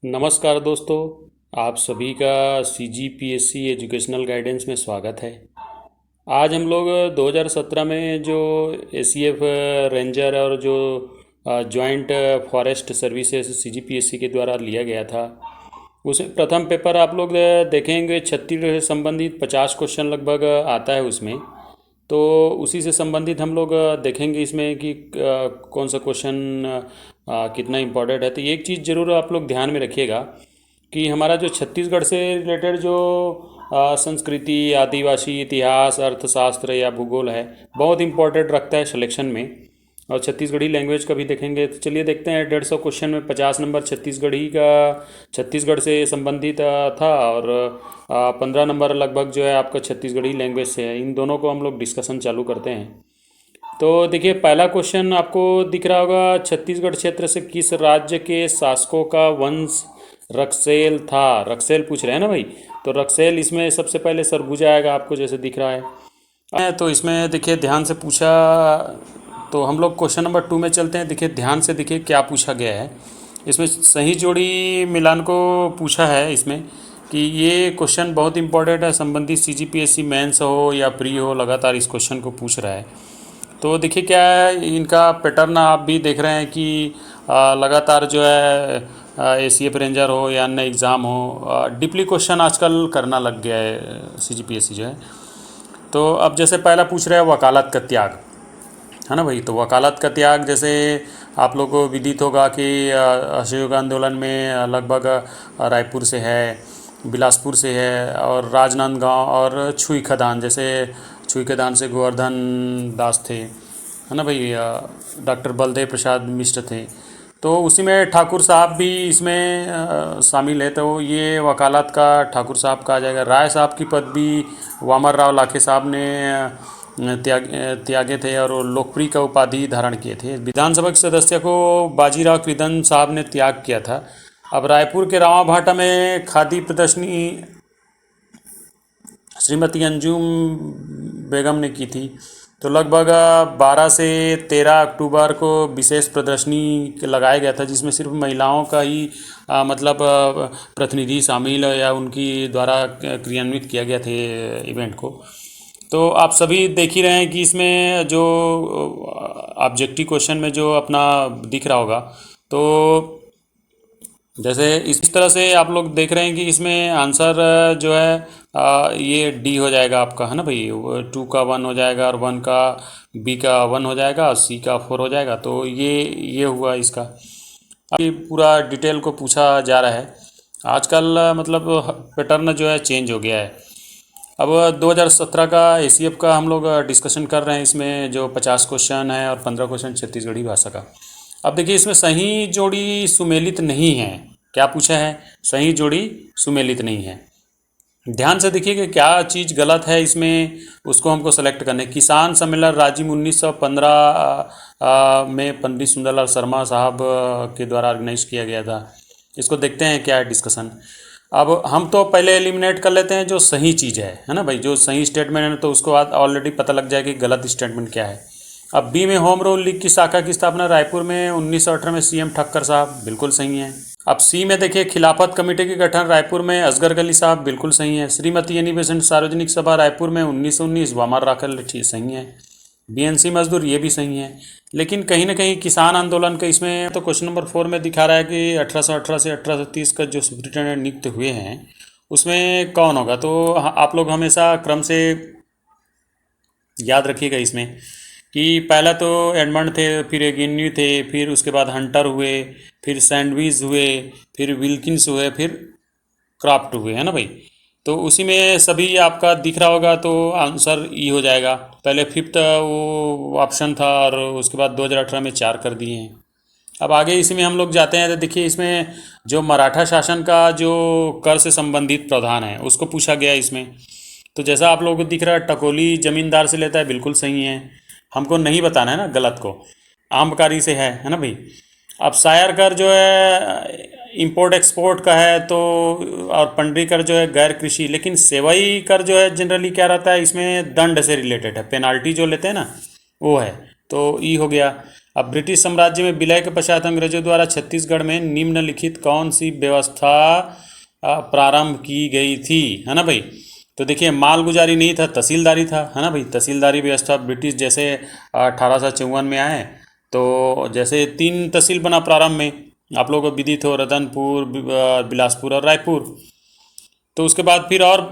नमस्कार दोस्तों। आप सभी का CGPSC एजुकेशनल गाइडेंस में स्वागत है। आज हम लोग 2017 में जो ACF रेंजर और जो जॉइंट फॉरेस्ट सर्विसेज CGPSC के द्वारा लिया गया था, उसमें प्रथम पेपर आप लोग देखेंगे। छत्तीसगढ़ से संबंधित 50 क्वेश्चन लगभग आता है उसमें। तो उसी से संबंधित हम लोग देखेंगे इसमें कि कौन सा क्वेश्चन कितना इम्पोर्टेंट है। तो एक चीज़ ज़रूर आप लोग ध्यान में रखिएगा कि हमारा जो छत्तीसगढ़ से रिलेटेड जो संस्कृति, आदिवासी इतिहास, अर्थशास्त्र या भूगोल है, बहुत इम्पोर्टेंट रखता है सिलेक्शन में। और छत्तीसगढ़ी लैंग्वेज का भी देखेंगे। तो चलिए देखते हैं। 150 क्वेश्चन में 50 नंबर छत्तीसगढ़ी का, छत्तीसगढ़ से संबंधित था, और 15 नंबर लगभग जो है आपका छत्तीसगढ़ी लैंग्वेज से है। इन दोनों को हम लोग डिस्कशन चालू करते हैं। तो देखिए, पहला क्वेश्चन आपको दिख रहा होगा। छत्तीसगढ़ क्षेत्र से किस राज्य के शासकों का वंश रक्सेल था? रक्सेल पूछ रहे हैं ना भाई। तो रक्सेल इसमें सबसे पहले सरगुजा आएगा, आपको जैसे दिख रहा है। तो इसमें देखिए ध्यान से पूछा। तो हम लोग क्वेश्चन नंबर 2 में चलते हैं। देखिए ध्यान से, देखिए क्या पूछा गया है। इसमें सही जोड़ी मिलान को पूछा है इसमें, कि ये क्वेश्चन बहुत इंपॉर्टेंट है। संबंधित CGPSC मेंस हो या प्री हो, लगातार इस क्वेश्चन को पूछ रहा है। तो देखिए क्या है इनका पैटर्न, आप भी देख रहे हैं कि लगातार जो है ACF रेंजर हो या अन्य एग्ज़ाम हो, डीपली क्वेश्चन आजकल करना लग गया है CGPSC जो है। तो अब जैसे पहला पूछ रहे हैं वकालत का त्याग, है ना भाई। तो वकालत का त्याग जैसे आप लोगों को विदित होगा कि असहयोग आंदोलन में लगभग रायपुर से है, बिलासपुर से है, और राजनांदगांव और छुई खदान, जैसे छुई खदान से गोवर्धन दास थे, है ना भाई। डॉक्टर बलदेव प्रसाद मिश्र थे। तो उसी में ठाकुर साहब भी इसमें शामिल है। तो ये वकालत का ठाकुर साहब का आ जाएगा। राय साहब की पदवी वामन राव लाखे साहब ने त्यागे थे, और लोकप्रिय का उपाधि धारण किए थे। विधानसभा के सदस्य को बाजीराव कृदन साहब ने त्याग किया था। अब रायपुर के रावाभाटा में खादी प्रदर्शनी श्रीमती अंजुम बेगम ने की थी। तो लगभग 12 से 13 अक्टूबर को विशेष प्रदर्शनी लगाया गया था, जिसमें सिर्फ महिलाओं का ही मतलब प्रतिनिधि शामिल या उनकी द्वारा क्रियान्वित किया गया थे इवेंट को। तो आप सभी देख ही रहे हैं कि इसमें जो ऑब्जेक्टिव क्वेश्चन में जो अपना दिख रहा होगा, तो जैसे इस तरह से आप लोग देख रहे हैं कि इसमें आंसर जो है ये डी हो जाएगा आपका, है ना भाई। 2 का 1 हो जाएगा, और 1 का बी का 1 हो जाएगा, और सी का 4 हो जाएगा। तो ये हुआ इसका। अब ये पूरा डिटेल को पूछा जा रहा है। आजकल मतलब पैटर्न जो है चेंज हो गया है। अब 2017 का ACF का हम लोग डिस्कशन कर रहे हैं। इसमें जो 50 क्वेश्चन है और 15 क्वेश्चन छत्तीसगढ़ी भाषा का। अब देखिए इसमें सही जोड़ी सुमेलित नहीं है। क्या पूछा है? सही जोड़ी सुमेलित नहीं है। ध्यान से देखिए कि क्या चीज़ गलत है इसमें, उसको हमको सेलेक्ट करने। किसान सम्मेलन राजिम 1915 में पंडित सुंदरलाल शर्मा साहब के द्वारा ऑर्गेनाइज किया गया था। इसको देखते हैं क्या है डिस्कशन। अब हम तो पहले एलिमिनेट कर लेते हैं जो सही चीज़ है ना भाई। जो सही स्टेटमेंट है तो उसको ऑलरेडी पता लग जाएगा कि गलत स्टेटमेंट क्या है। अब बी में होम रूल लीग की शाखा की स्थापना रायपुर में 1918 में CM ठक्कर साहब, बिल्कुल सही है। अब सी में देखिए खिलाफत कमेटी के गठन रायपुर में असगर गली साहब, बिल्कुल सही है। श्रीमती एनी बेसेंट सार्वजनिक सभा रायपुर में 1919 वामर राखल, ठीक सही है। BNC मजदूर, ये भी सही है। लेकिन कहीं ना कहीं किसान आंदोलन का इसमें तो क्वेश्चन नंबर 4 में दिखा रहा है कि 1818 से 1830 का जो सुप्रिटेंडेंट नियुक्त हुए हैं उसमें कौन होगा। तो आप लोग हमेशा क्रम से याद रखिएगा इसमें कि पहला तो एडमंड थे, फिर एगिन्यू थे, फिर उसके बाद हंटर हुए, फिर सैंडविच हुए, फिर विल्किंस हुए, फिर क्राफ्ट हुए, है ना भाई। तो उसी में सभी आपका दिख रहा होगा। तो आंसर ई हो जाएगा। पहले 5th वो ऑप्शन था, और उसके बाद 2018 में 4 कर दिए हैं। अब आगे इसमें हम लोग जाते हैं। तो देखिए इसमें जो मराठा शासन का जो कर से संबंधित प्रावधान है उसको पूछा गया है इसमें। तो जैसा आप लोगों को दिख रहा है, टकोली जमींदार से लेता है, बिल्कुल सही है। हमको नहीं बताना है ना गलत को। आम्रकारी से है ना भाई। अब शायर कर जो है इंपोर्ट एक्सपोर्ट का है, तो और पंडरी कर जो है गैर कृषि। लेकिन सेवई कर जो है जनरली क्या रहता है, इसमें दंड से रिलेटेड है, पेनाल्टी जो लेते हैं ना वो है। तो ई हो गया। अब ब्रिटिश साम्राज्य में विलय के पश्चात अंग्रेजों द्वारा छत्तीसगढ़ में निम्नलिखित कौन सी व्यवस्था प्रारंभ की गई थी, है ना भाई। तो देखिए, मालगुजारी नहीं था, तहसीलदारी था, है ना भाई। तहसीलदारी व्यवस्था ब्रिटिश जैसे 1854 में आए, तो जैसे 3 तहसील बना प्रारंभ में, आप लोगों को विदित हो, रतनपुर, बिलासपुर और रायपुर। तो उसके बाद फिर और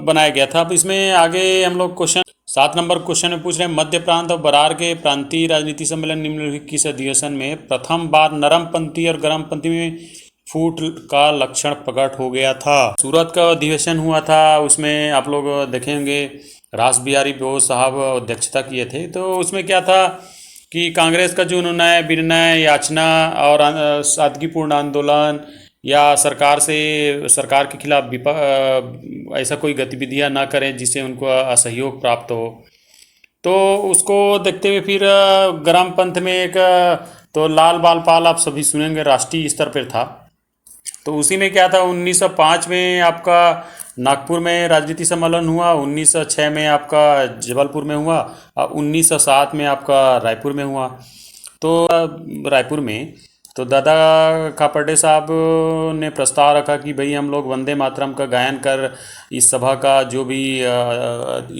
बनाया गया था। अब इसमें आगे हम लोग क्वेश्चन 7 नंबर क्वेश्चन में पूछ रहे हैं, मध्य प्रांत और बरार के प्रांतीय राजनीति सम्मेलन निम्नलिखित किस अधिवेशन में प्रथम बार नरम पंथी और गर्म पंथी में फूट का लक्षण प्रकट हो गया था। सूरत का अधिवेशन हुआ था, उसमें आप लोग देखेंगे रास बिहारी बोस साहब अध्यक्षता किए थे। तो उसमें क्या था कि कांग्रेस का जो न्याय विनय याचना और सादगीपूर्ण आंदोलन या सरकार के खिलाफ ऐसा कोई गतिविधियां ना करें जिससे उनको असहयोग प्राप्त हो, तो उसको देखते हुए फिर ग्राम पंथ में एक तो लाल बाल पाल आप सभी सुनेंगे, राष्ट्रीय स्तर पर था। तो उसी में क्या था, 1905 में आपका नागपुर में राजनीति सम्मेलन हुआ, 1906 में आपका जबलपुर में हुआ और 1907 में आपका रायपुर में हुआ। तो रायपुर में तो दादा खापर्डे साहब ने प्रस्ताव रखा कि भाई हम लोग वंदे मातरम का गायन कर इस सभा का जो भी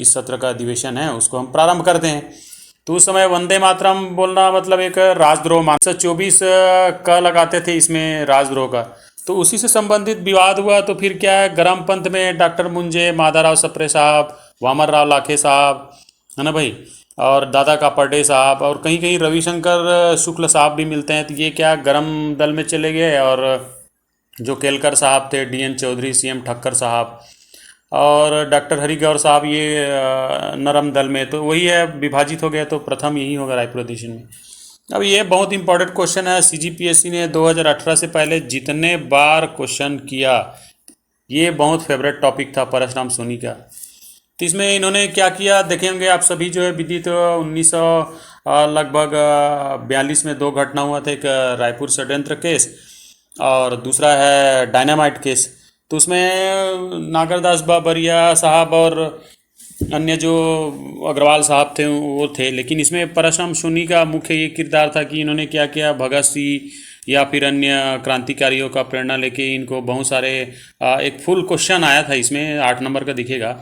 इस सत्र का अधिवेशन है उसको हम प्रारंभ करते हैं। तो उस समय वंदे मातरम बोलना मतलब एक राजद्रोह, 1924 का लगाते थे इसमें राजद्रोह का। तो उसी से संबंधित विवाद हुआ। तो फिर क्या है, गर्म पंथ में डॉक्टर मुंजे, माधवराव सप्रे साहब, वामन राव लाखे साहब, है ना भाई, और दादा कापड़े साहब और कहीं कहीं रविशंकर शुक्ल साहब भी मिलते हैं। तो ये क्या गरम दल में चले गए, और जो केलकर साहब थे, डीएन चौधरी, सीएम ठक्कर साहब और डॉक्टर हरिगौर साहब ये नरम दल में। तो वही है, विभाजित हो गया। तो प्रथम यही होगा रायपुर अधिवेशन में। अब ये बहुत इंपॉर्टेंट क्वेश्चन है, सीजीपीएससी ने 2018 से पहले जितने बार क्वेश्चन किया, ये बहुत फेवरेट टॉपिक था परशुराम सोनी का। तो इसमें इन्होंने क्या किया देखेंगे आप सभी, जो है विदित 1900 लगभग 42 में 2 घटना हुआ था, एक रायपुर षड्यंत्र केस और दूसरा है डायनामाइट केस। तो उसमें नागरदास बाबरिया साहब और अन्य जो अग्रवाल साहब थे वो थे, लेकिन इसमें परशुराम सोनी का मुख्य ये किरदार था कि इन्होंने क्या किया, भगत सिंह या फिर अन्य क्रांतिकारियों का प्रेरणा लेके इनको बहुत सारे एक फुल क्वेश्चन आया था इसमें, 8 नंबर का दिखेगा।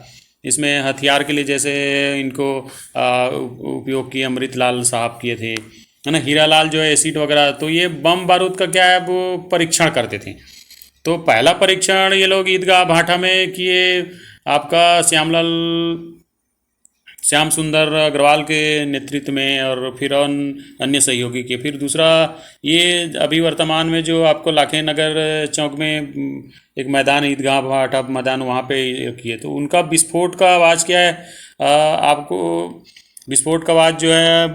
इसमें हथियार के लिए जैसे इनको उपयोग किए अमृतलाल साहब किए थे, है ना, हीरालाल जो है एसिड वगैरह। तो ये बम बारूद का क्या है, वो परीक्षण करते थे। तो पहला परीक्षण ये लोग ईदगाह भाटा में किए, आपका श्याम सुंदर अग्रवाल के नेतृत्व में, और फिर अन्य सहयोगी के। फिर दूसरा ये अभी वर्तमान में जो आपको लाखे नगर चौक में एक मैदान, ईदगाह भाटा मैदान, वहाँ पे किए। तो उनका विस्फोट का आवाज़ क्या है, आपको विस्फोट का आवाज़ जो है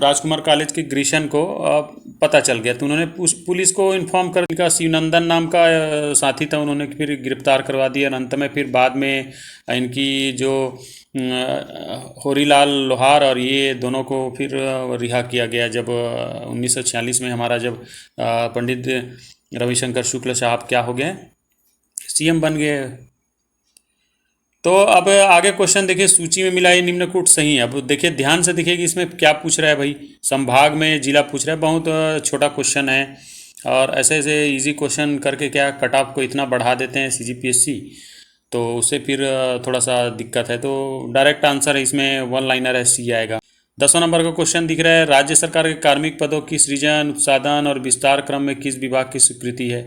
राजकुमार कॉलेज के ग्रीशन को पता चल गया। तो उन्होंने पुलिस को इन्फॉर्म कर दिया। शिवनंदन नाम का साथी था, उन्होंने फिर गिरफ्तार करवा दिया। और अंत में फिर बाद में इनकी जो होरीलाल लोहार और ये दोनों को फिर रिहा किया गया, जब 1946 में हमारा जब पंडित रविशंकर शुक्ल साहब क्या हो गए, सीएम बन गए। तो अब आगे क्वेश्चन देखिए, सूची में मिला ये निम्नकूट सही है। अब देखिए ध्यान से देखिए कि इसमें क्या पूछ रहा है भाई, संभाग में जिला पूछ रहा है। बहुत छोटा क्वेश्चन है, और ऐसे ऐसे इजी क्वेश्चन करके क्या कट ऑफ को इतना बढ़ा देते हैं सीजीपीएससी, तो उससे फिर थोड़ा सा दिक्कत है। तो डायरेक्ट आंसर है इसमें 1 लाइनर है, सी आएगा। 10वां नंबर का क्वेश्चन दिख रहा है, राज्य सरकार के कार्मिक पदों की सृजन, उत्पादन और विस्तार क्रम में किस विभाग की स्वीकृति है।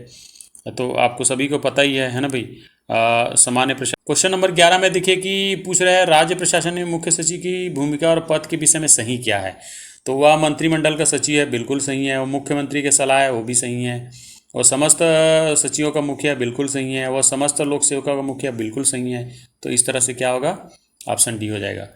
तो आपको सभी को पता ही है ना भाई, सामान्य प्रशासन। क्वेश्चन नंबर 11 में देखिए कि पूछ रहा है, राज्य प्रशासन में मुख्य सचिव की भूमिका और पद के विषय में सही क्या है। तो वह मंत्रिमंडल का सचिव है, बिल्कुल सही है। वो मुख्यमंत्री के सलाह है, वो भी सही है। और समस्त सचिवों का मुखिया, बिल्कुल सही है। वह समस्त लोक सेवकों का मुखिया, बिल्कुल सही है। तो इस तरह से क्या होगा, ऑप्शन डी हो जाएगा।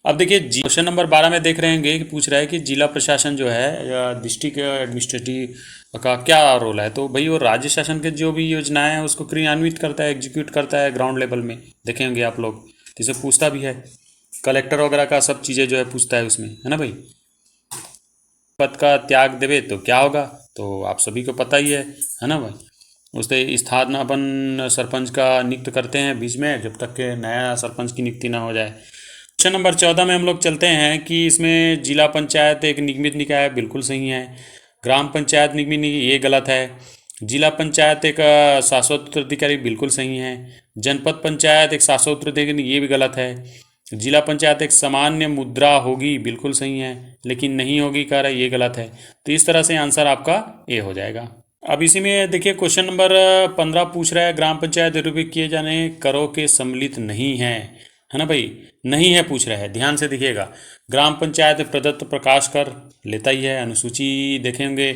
अब देखिए क्वेश्चन नंबर 12 में देख रहे हैं कि पूछ रहा है कि जिला प्रशासन जो है, डिस्ट्रिक्ट एडमिनिस्ट्रेटिव का क्या रोल है। तो भाई वो राज्य शासन के जो भी योजनाएं हैं उसको क्रियान्वित करता है, एग्जीक्यूट करता है ग्राउंड लेवल में, देखेंगे आप लोग। तो इसे पूछता भी है, कलेक्टर वगैरह का सब चीज़ें जो है पूछता है उसमें, है ना भाई। पद का त्याग देवे तो क्या होगा, तो आप सभी को पता ही है ना भाई। उससे स्थानापन्न सरपंच का नियुक्त करते हैं बीच में, जब तक के नया सरपंच की नियुक्ति ना हो जाए। क्वेश्चन नंबर 14 में हम लोग चलते हैं कि इसमें जिला पंचायत एक निगमित निकाय है, बिल्कुल सही है। ग्राम पंचायत निगमित निकाय ये गलत है। जिला पंचायत एक शाश्वत उत्तराधिकारी, बिल्कुल सही है। जनपद पंचायत एक शाश्वत उत्तराधिकारी, ये भी गलत है। जिला पंचायत एक सामान्य मुद्रा होगी, बिल्कुल सही है, लेकिन नहीं होगी कह रहा है, ये गलत है। तो इस तरह से आंसर आपका ए हो जाएगा। अब इसी में देखिए क्वेश्चन नंबर 15 पूछ रहा है, ग्राम पंचायत निरूपित किए जाने करों के सम्मिलित नहीं है ना भाई, नहीं है पूछ रहा है, ध्यान से देखिएगा। ग्राम पंचायत में प्रदत्त प्रकाश कर लेता ही है। अनुसूची देखेंगे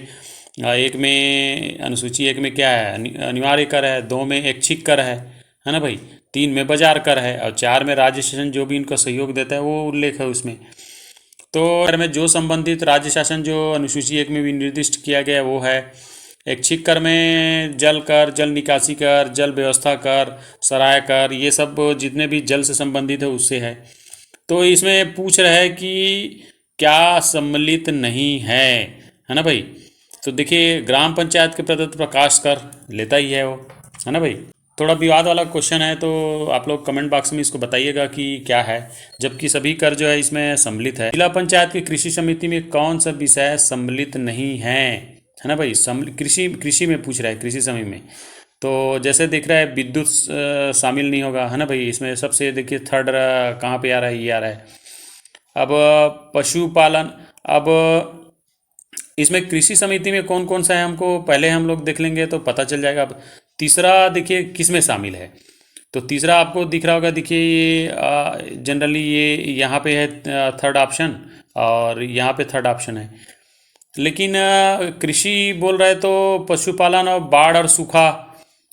एक में, अनुसूची एक में क्या है, अनिवार्य कर है, 2 में ऐच्छिक कर है ना भाई, 3 में बाजार कर है, और 4 में राज्य शासन जो भी इनका सहयोग देता है वो उल्लेख है उसमें। तो अगर में जो संबंधित राज्य शासन जो अनुसूची एक में भी निर्दिष्ट किया गया है वो है। ऐच्छिक कर में जल कर, जल निकासी कर, जल व्यवस्था कर, सराय कर, ये सब जितने भी जल से संबंधित है उससे है। तो इसमें पूछ रहा है कि क्या सम्मिलित नहीं है ना भाई। तो देखिए ग्राम पंचायत के प्रदत्त प्रकाश कर लेता ही है वो, है ना भाई। थोड़ा विवाद वाला क्वेश्चन है, तो आप लोग कमेंट बॉक्स में इसको बताइएगा कि क्या है, जबकि सभी कर जो है इसमें सम्मिलित है। जिला पंचायत की कृषि समिति में कौन सा विषय सम्मिलित नहीं है ना भाई। कृषि में पूछ रहा है, कृषि समिति में। तो जैसे दिख रहा है विद्युत शामिल नहीं होगा, है ना भाई। इसमें सबसे देखिए थर्ड कहाँ पे आ रहा है, ये आ रहा है। अब पशुपालन, अब इसमें कृषि समिति में कौन कौन सा है हमको पहले हम लोग देख लेंगे तो पता चल जाएगा। अब तीसरा देखिए किस में शामिल है, तो तीसरा आपको दिख रहा होगा, देखिए ये जनरली ये यहाँ पे है थर्ड ऑप्शन, और यहाँ पे थर्ड ऑप्शन है। लेकिन कृषि बोल रहे तो पशुपालन और बाढ़ और सूखा,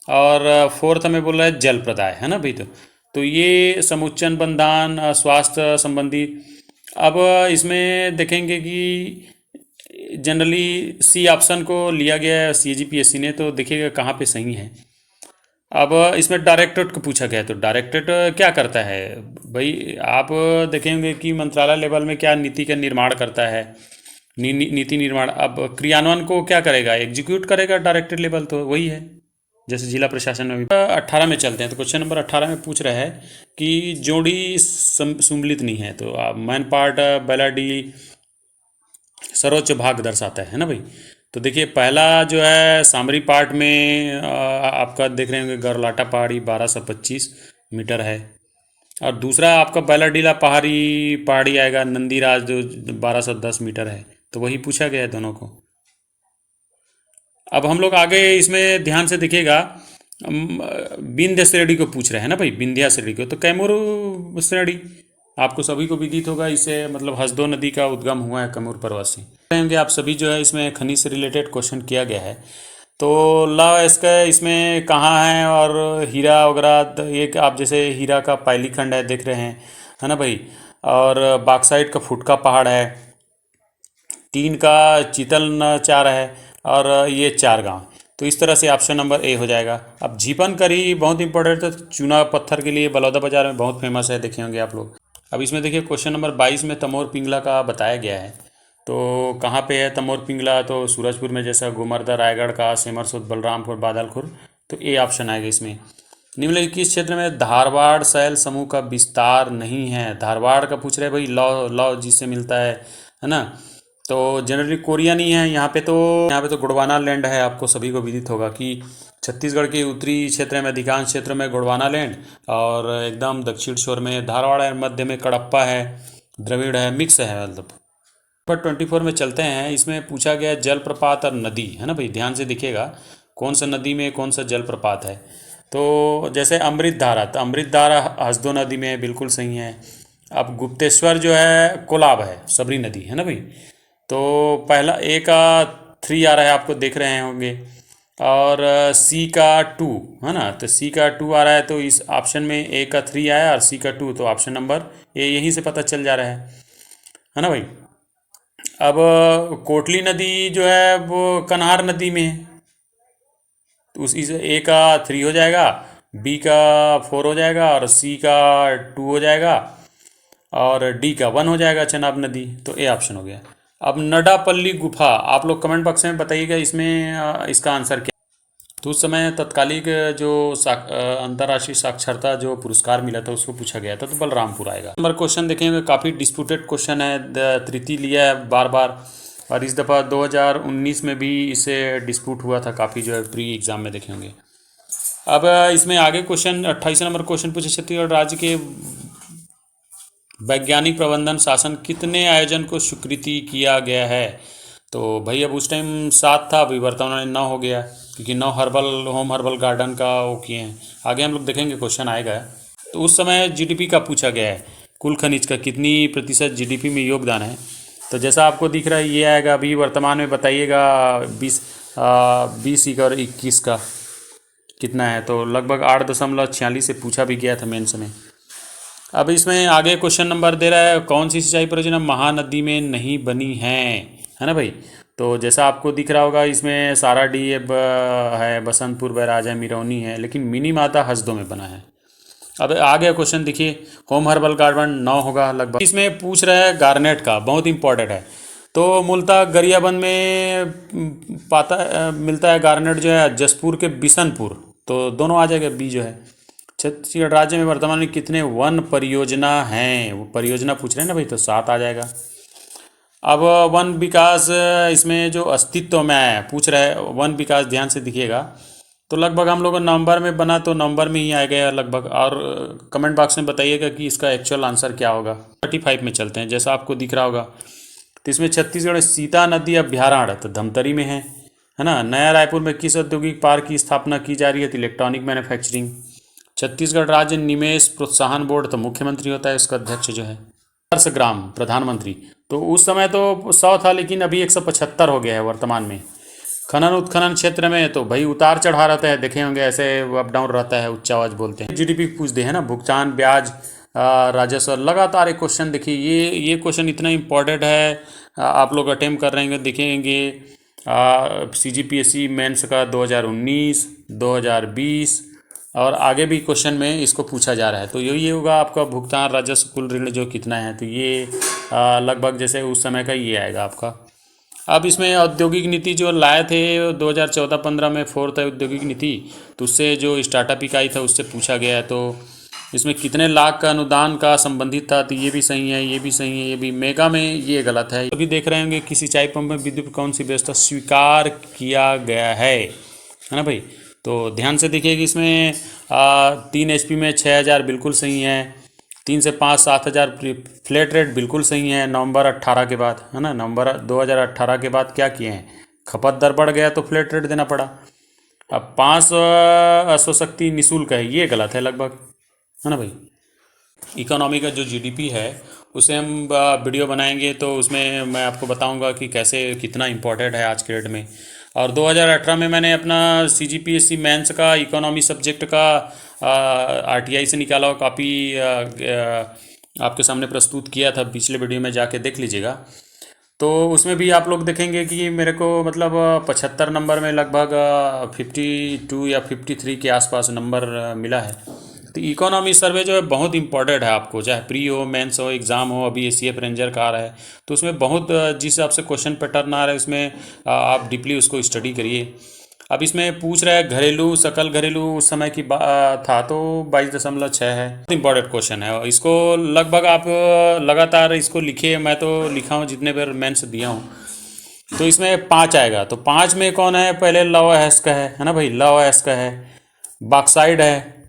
और फोर्थ में बोल रहा है जल प्रदाय, है ना भाई। तो ये समुच्चयन बंधान स्वास्थ्य संबंधी। अब इसमें देखेंगे कि जनरली सी ऑप्शन को लिया गया है CGPSC ने, तो देखिएगा कहाँ पे सही है। अब इसमें डायरेक्टरेट को पूछा गया है, तो डायरेक्टरेट क्या करता है भाई, आप देखेंगे कि मंत्रालय लेवल में क्या नीति का निर्माण करता है, नीति निर्माण। अब क्रियान्वयन को क्या करेगा, एग्जीक्यूट करेगा डायरेक्टरेट लेवल, तो वही है जैसे जिला प्रशासन में भी। 18 में चलते हैं, तो क्वेश्चन नंबर 18 में पूछ रहा है कि जोड़ी सम्मिलित नहीं है, तो आप मैन पार्ट बैलाडी सर्वोच्च भाग दर्शाता है ना भाई। तो देखिए पहला जो है सामरी पार्ट में आपका देख रहे होंगे गरलाटा पहाड़ी 1225 मीटर है, और दूसरा आपका बैलाडीला पहाड़ी आएगा नंदीराज जो 1210 मीटर है। तो वही पूछा गया है दोनों को। अब हम लोग आगे इसमें ध्यान से देखिएगा, विंध्य श्रेणी को पूछ रहे हैं ना भाई, विंध्या श्रेणी को। तो कैमूर श्रेणी आपको सभी को विदित होगा, इससे मतलब हसदो नदी का उद्गम हुआ है कैमूर पर्वत से। कहेंगे आप सभी जो है इसमें खनिज से रिलेटेड क्वेश्चन किया गया है। तो ला इसका इसमें कहाँ है, और हीरा वगैरह एक आप जैसे हीरा का पायली खंड है देख रहे हैं, है ना भाई। और बाक्साइट का फुटका पहाड़ है, टीन का चीतल चार है, और ये 4 गांव। तो इस तरह से ऑप्शन नंबर ए हो जाएगा। अब झीपन करी बहुत इंपॉर्टेंट है, चूना पत्थर के लिए बलौदा बाजार में बहुत फेमस है, देखे होंगे आप लोग। अब इसमें देखिए क्वेश्चन नंबर 22 में तमोर पिंगला का बताया गया है। तो कहाँ पे है तमोर पिंगला, तो सूरजपुर में, जैसा गोमर्दा रायगढ़ का, सेमरसोद बलरामपुर बादलपुर। तो ए ऑप्शन आएगा इसमें। निम्नलिखित किस क्षेत्र में धारवाड़ शैल समूह का विस्तार नहीं है। धारवाड़ का पूछ रहे भाई, लॉ लॉ जिससे मिलता है ना। तो जनरली कोरिया नहीं है यहाँ पे, तो यहाँ पे तो गोंडवाना लैंड है, आपको सभी को विदित होगा कि छत्तीसगढ़ के उत्तरी क्षेत्र में अधिकांश क्षेत्र में गोंडवाना लैंड, और एकदम दक्षिण छोर में धारवाड़ है, मध्य में कडप्पा है, द्रविड़ है, मिक्स है मतलब। पर 24 में चलते हैं, इसमें पूछा गया जलप्रपात और नदी, है ना भाई। ध्यान से देखिएगा कौन सा नदी में कौन सा जलप्रपात है। तो जैसे अमृत धारा, तो अमृत धारा हसदो नदी में है, बिल्कुल सही है। अब गुप्तेश्वर जो है कोलाब है, सबरी नदी, है ना भाई। तो पहला ए का 3 आ रहा है, आपको देख रहे होंगे, और सी का 2 है ना। तो सी का 2 आ रहा है, तो इस ऑप्शन में ए का 3 आया और सी का 2, तो ऑप्शन नंबर ए यहीं से पता चल जा रहा है ना भाई। अब कोटली नदी जो है वो कन्हार नदी में है, तो उस इस ए का 3 हो जाएगा, बी का 4 हो जाएगा, और सी का 2 हो जाएगा, और डी का 1 हो जाएगा चनाब नदी। तो ए ऑप्शन हो गया। अब नडापल्ली गुफा, आप लोग कमेंट बॉक्स में बताइएगा इसमें इसका आंसर क्या। तो उस समय तत्कालिक जो अंतर्राष्ट्रीय साक्षरता जो पुरस्कार मिला था उसको पूछा गया था, तो बलरामपुर आएगा। नंबर क्वेश्चन देखेंगे, काफ़ी डिस्प्यूटेड क्वेश्चन है, तृतीय लिया है बार बार, और इस दफ़ा 2019 में भी इसे डिस्प्यूट हुआ था काफ़ी, जो है प्री एग्ज़ाम में देखे होंगे। अब इसमें आगे क्वेश्चन 28 नंबर क्वेश्चन पूछे, छत्तीसगढ़ राज्य के वैज्ञानिक प्रबंधन शासन कितने आयोजन को स्वीकृति किया गया है। तो भाई अब उस टाइम 7 था, अभी वर्तमान में 9 हो गया, क्योंकि 9 होम हर्बल गार्डन का वो किए हैं। आगे हम लोग देखेंगे क्वेश्चन आएगा। तो उस समय जीडीपी का पूछा गया है, कुल खनिज का कितनी प्रतिशत जीडीपी में योगदान है। तो जैसा आपको दिख रहा है ये आएगा, अभी वर्तमान में बताइएगा 20 और 21 का कितना है। तो लगभग 8.46 से पूछा भी गया था मेंस में। अब इसमें आगे क्वेश्चन नंबर दे रहा है, कौन सी सिंचाई परियोजना महानदी में नहीं बनी है ना भाई। तो जैसा आपको दिख रहा होगा इसमें साराडी है, बसंतपुर बैराज है, मिरौनी है, लेकिन मिनी माता हसदो में बना है। अब आगे क्वेश्चन देखिए, होम हर्बल गार्डन 9 होगा लगभग। इसमें पूछ रहा है गार्नेट का, बहुत इंपॉर्टेंट है। तो मूलतः गरियाबंद में मिलता है गार्नेट जो है, जसपुर के बिशनपुर, तो दोनों आ जाएगा बी जो है। छत्तीसगढ़ राज्य में वर्तमान में कितने वन परियोजना हैं, वो परियोजना पूछ रहे हैं ना भाई, तो 7 आ जाएगा। अब वन विकास इसमें जो अस्तित्व में है पूछ रहा है, वन विकास ध्यान से दिखिएगा, तो लगभग हम लोग नवंबर में बना, तो नवंबर में ही आएगा लगभग। और कमेंट बॉक्स में बताइएगा कि इसका एक्चुअल आंसर क्या होगा। 35 में चलते हैं, जैसा आपको दिख रहा होगा। तो इसमें छत्तीसगढ़ सीता नदी अभ्यारण्य तो धमतरी में है ना। नया रायपुर में किस औद्योगिक पार्क की स्थापना की जा रही है, तो इलेक्ट्रॉनिक मैन्युफैक्चरिंग। छत्तीसगढ़ राज्य निवेश प्रोत्साहन बोर्ड, तो मुख्यमंत्री होता है उसका अध्यक्ष जो है। 10 ग्राम प्रधानमंत्री, तो उस समय तो 100 था, लेकिन अभी 175 हो गया है वर्तमान में। खनन उत्खनन क्षेत्र में तो भाई उतार चढ़ा रहता है, देखे होंगे ऐसे अप डाउन रहता है, उच्च आवाज बोलते हैं। जीडीपी पूछ दे है ना, भुगतान ब्याज राजस्व, लगातार एक क्वेश्चन देखिए, ये क्वेश्चन इतना इंपॉर्टेंट है, आप लोग अटेम्प्ट कर रहे हैं देखेंगे। CGPSC मेंस का 2019, 2020 और आगे भी क्वेश्चन में इसको पूछा जा रहा है। तो यही होगा आपका भुगतान राजस्व कुल ऋण जो कितना है, तो ये लगभग जैसे उस समय का ये आएगा आपका। अब इसमें औद्योगिक नीति जो लाए थे 2014-15 में, 4th औद्योगिक नीति, तो उससे जो स्टार्टअप इकाई था उससे पूछा गया है। तो इसमें कितने लाख का अनुदान का संबंधित था, तो ये भी सही है, ये भी सही है, ये भी। मेगा में ये गलत है। अभी देख रहे होंगे कि सिंचाई पंप में विद्युत कौन सी व्यवस्था स्वीकार किया गया है ना भाई। तो ध्यान से देखिए कि इसमें 3 HP में 6000 बिल्कुल सही है, 3 से 5 7,000 फ्लैट रेट बिल्कुल सही है। नवंबर 18 के बाद है ना, नवंबर 2018 के बाद क्या किए हैं, खपत दर बढ़ गया तो फ्लैट रेट देना पड़ा। अब 5 अश्वशक्ति निःशुल्क है, ये गलत है लगभग, है ना भाई। इकोनॉमी का जो जीडीपी है उसे हम वीडियो बनाएंगे, तो उसमें मैं आपको बताऊंगा कि कैसे कितना इम्पोर्टेंट है आज के डेट में। और 2018 में मैंने अपना CGPSC मेंस का इकोनॉमी सब्जेक्ट का RTI से निकाला हुआ कॉपी आपके सामने प्रस्तुत किया था, पिछले वीडियो में जाके देख लीजिएगा। तो उसमें भी आप लोग देखेंगे कि मेरे को मतलब 75 नंबर में लगभग 52 या 53 के आसपास नंबर मिला है। तो इकोनॉमी सर्वे जो है बहुत इंपॉर्टेंट है आपको, चाहे प्री हो, मेंस हो, एग्ज़ाम हो। अभी ACF रेंजर का आ रहा है, तो उसमें बहुत जिस हिसाब से क्वेश्चन पैटर्न आ रहा है उसमें आप डीपली उसको स्टडी करिए। अब इसमें पूछ रहा है घरेलू सकल घरेलू उस समय की था, तो 22.6 है। बहुत इंपॉर्टेंट क्वेश्चन है, इसको लगभग आप लगातार इसको लिखिए। मैं तो लिखा हूँ जितने बार मेंस दिया हूँ। तो इसमें 5 आएगा, तो 5 में कौन है, पहले लौह अयस्क है ना भाई, लौह अयस्क है। बॉक्साइड है,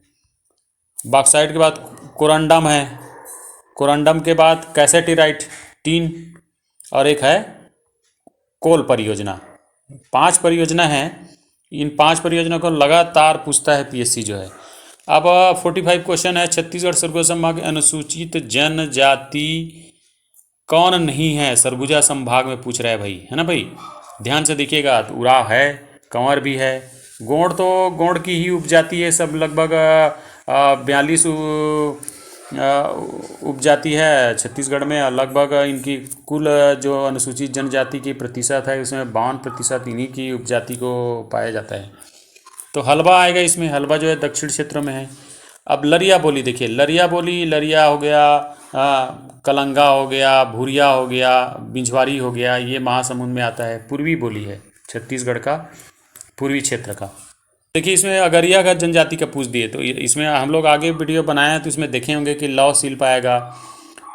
बॉक्साइड के बाद कोरंडम है, कोरंडम के बाद कैसेटिराइट टीन, और एक है कोल परियोजना। 5 परियोजना है, इन 5 परियोजना को लगातार पूछता है PSC जो है। अब 45 क्वेश्चन है, छत्तीसगढ़ सरगुजा संभाग के अनुसूचित जनजाति कौन नहीं है, सरगुजा संभाग में पूछ रहा है भाई, है ना भाई। ध्यान से देखिएगा, तो उराव है, कंवर भी है, गोंड तो गोंड की ही उपजाति है, सब लगभग 42 उपजाति है छत्तीसगढ़ में। लगभग इनकी कुल जो अनुसूचित जनजाति की प्रतिशत है उसमें 52% इन्हीं की उपजाति को पाया जाता है। तो हलबा आएगा इसमें, हलबा जो है दक्षिण क्षेत्र में है। अब लरिया बोली देखिए, लरिया बोली, लरिया हो गया, कलंगा हो गया, भूरिया हो गया, बिंझवारी हो गया, ये महासमुंद में आता है। पूर्वी बोली है छत्तीसगढ़ का पूर्वी क्षेत्र का। देखिए इसमें अगरिया का जनजाति का पूछ दिए, तो इसमें हम लोग आगे वीडियो बनाए हैं तो इसमें देखे होंगे कि लौ सील पाएगा।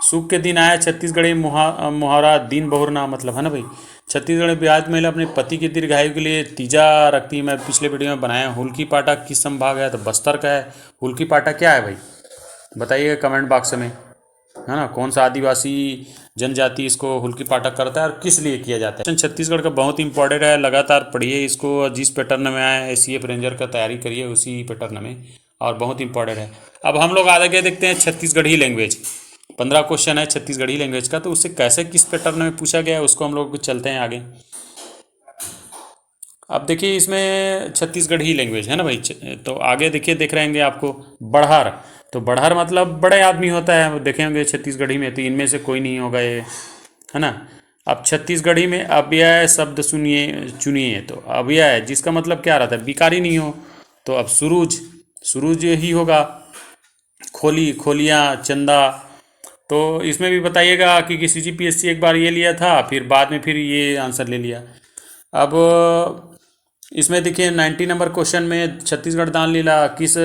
सुख के दिन आया छत्तीसगढ़ी मुहावरा दिन बहुरना, मतलब है ना भाई। छत्तीसगढ़ में विवाहित महिला अपने पति की दीर्घायु के लिए तीजा रखती है। मैं पिछले वीडियो में बनाया। हुल्की पाटा किस संभाग है, तो बस्तर का है। हुल्की पाटा क्या है भाई, बताइएगा कमेंट बॉक्स में, है ना। कौन सा आदिवासी जनजाति इसको हुल्की पाठक करता है और किस लिए किया जाता है। छत्तीसगढ़ का बहुत इंपॉर्टेंट है, लगातार पढ़िए इसको। जिस पैटर्न में आए एसीएफ रेंजर का तैयारी करिए उसी पैटर्न में, और बहुत इंपॉर्टेंट है। अब हम लोग आगे देखते हैं छत्तीसगढ़ी लैंग्वेज। 15 क्वेश्चन है छत्तीसगढ़ी लैंग्वेज का, तो उससे कैसे किस पैटर्न में पूछा गया है उसको हम लोग चलते हैं आगे। अब देखिए इसमें छत्तीसगढ़ी लैंग्वेज है ना भाई। तो आगे देखिए, देख रहे होंगे आपको बड़हर। तो बड़हर मतलब बड़े आदमी होता है, देखे होंगे छत्तीसगढ़ी में। तो इनमें से कोई नहीं होगा ये, है ना। अब छत्तीसगढ़ी में अव्यय शब्द सुनिए चुनिए। तो अव्यय जिसका मतलब क्या रहता है, बिकारी नहीं हो, तो अब सुरूज, सुरूज ही होगा। खोली, खोलियाँ, चंदा। तो इसमें भी बताइएगा कि सीजीपीएससी एक बार ये लिया था, फिर बाद में फिर ये आंसर ले लिया। अब इसमें देखिए 90 नंबर क्वेश्चन में छत्तीसगढ़ दान लीला किस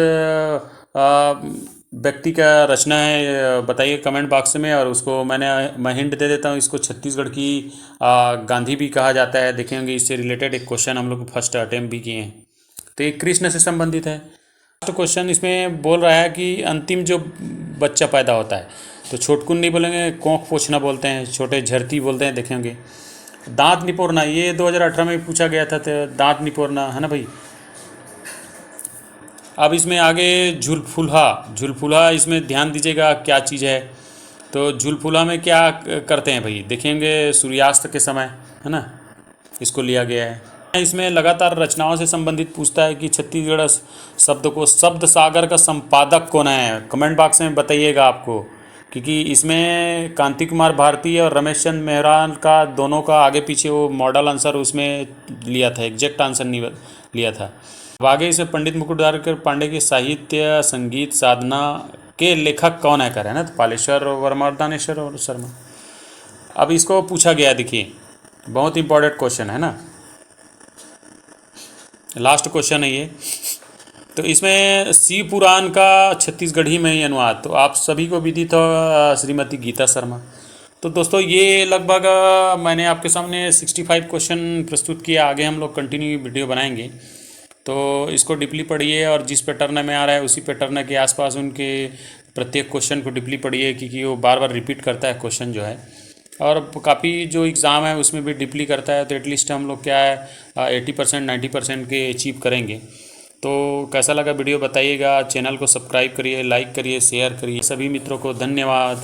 व्यक्ति का रचना है, बताइए कमेंट बॉक्स में। और उसको मैं हिंट दे देता हूँ, इसको छत्तीसगढ़ की गांधी भी कहा जाता है। देखेंगे इससे रिलेटेड एक क्वेश्चन हम लोग फर्स्ट अटेम्प्ट भी किए हैं, तो ये कृष्ण से संबंधित है। लास्ट क्वेश्चन इसमें बोल रहा है कि अंतिम जो बच्चा पैदा होता है, तो छोटकुन नहीं बोलेंगे, कोंख पोछना बोलते हैं, छोटे झरती बोलते हैं, देखेंगे। दांत निपोरना, ये 2018 में पूछा गया था, तो दांत निपोरना है ना भाई। अब इसमें आगे झुलफुलहा, झुलफुलहा इसमें ध्यान दीजिएगा क्या चीज़ है। तो झुलफुलहा में क्या करते हैं भाई, देखेंगे सूर्यास्त के समय, है ना, इसको लिया गया है। इसमें लगातार रचनाओं से संबंधित पूछता है कि छत्तीसगढ़ शब्द को शब्द सागर का संपादक कौन है, कमेंट बॉक्स में बताइएगा आपको। क्योंकि इसमें कांति कुमार भारती और रमेश चंद मेहरान का दोनों का आगे पीछे वो मॉडल आंसर उसमें लिया था, एग्जैक्ट आंसर नहीं लिया था। अब आगे इसमें पंडित मुकुटधारकर पांडे की साहित्य संगीत साधना के लेखक कौन है कर है ना, तो पालेश्वर वर्मा और दानेश्वर और शर्मा। अब इसको पूछा गया, देखिए बहुत इंपॉर्टेंट क्वेश्चन है ना, लास्ट क्वेश्चन है ये। तो इसमें शिव पुराण का छत्तीसगढ़ी में ही अनुवाद, तो आप सभी को विदित हो श्रीमती गीता शर्मा। तो दोस्तों ये लगभग मैंने आपके सामने 65 क्वेश्चन प्रस्तुत किया। आगे हम लोग कंटिन्यू वीडियो बनाएंगे, तो इसको डीपली पढ़िए और जिस पैटर्न में आ रहा है उसी पैटर्न के आसपास उनके प्रत्येक क्वेश्चन को डीपली पढ़िए, क्योंकि वो बार बार रिपीट करता है क्वेश्चन जो है, और काफ़ी जो एग्ज़ाम है उसमें भी डीपली करता है। तो एटलीस्ट हम लोग क्या है 80% 90% के अचीव करेंगे। तो कैसा लगा वीडियो बताइएगा, चैनल को सब्सक्राइब करिए, लाइक करिए, शेयर करिए। सभी मित्रों को धन्यवाद।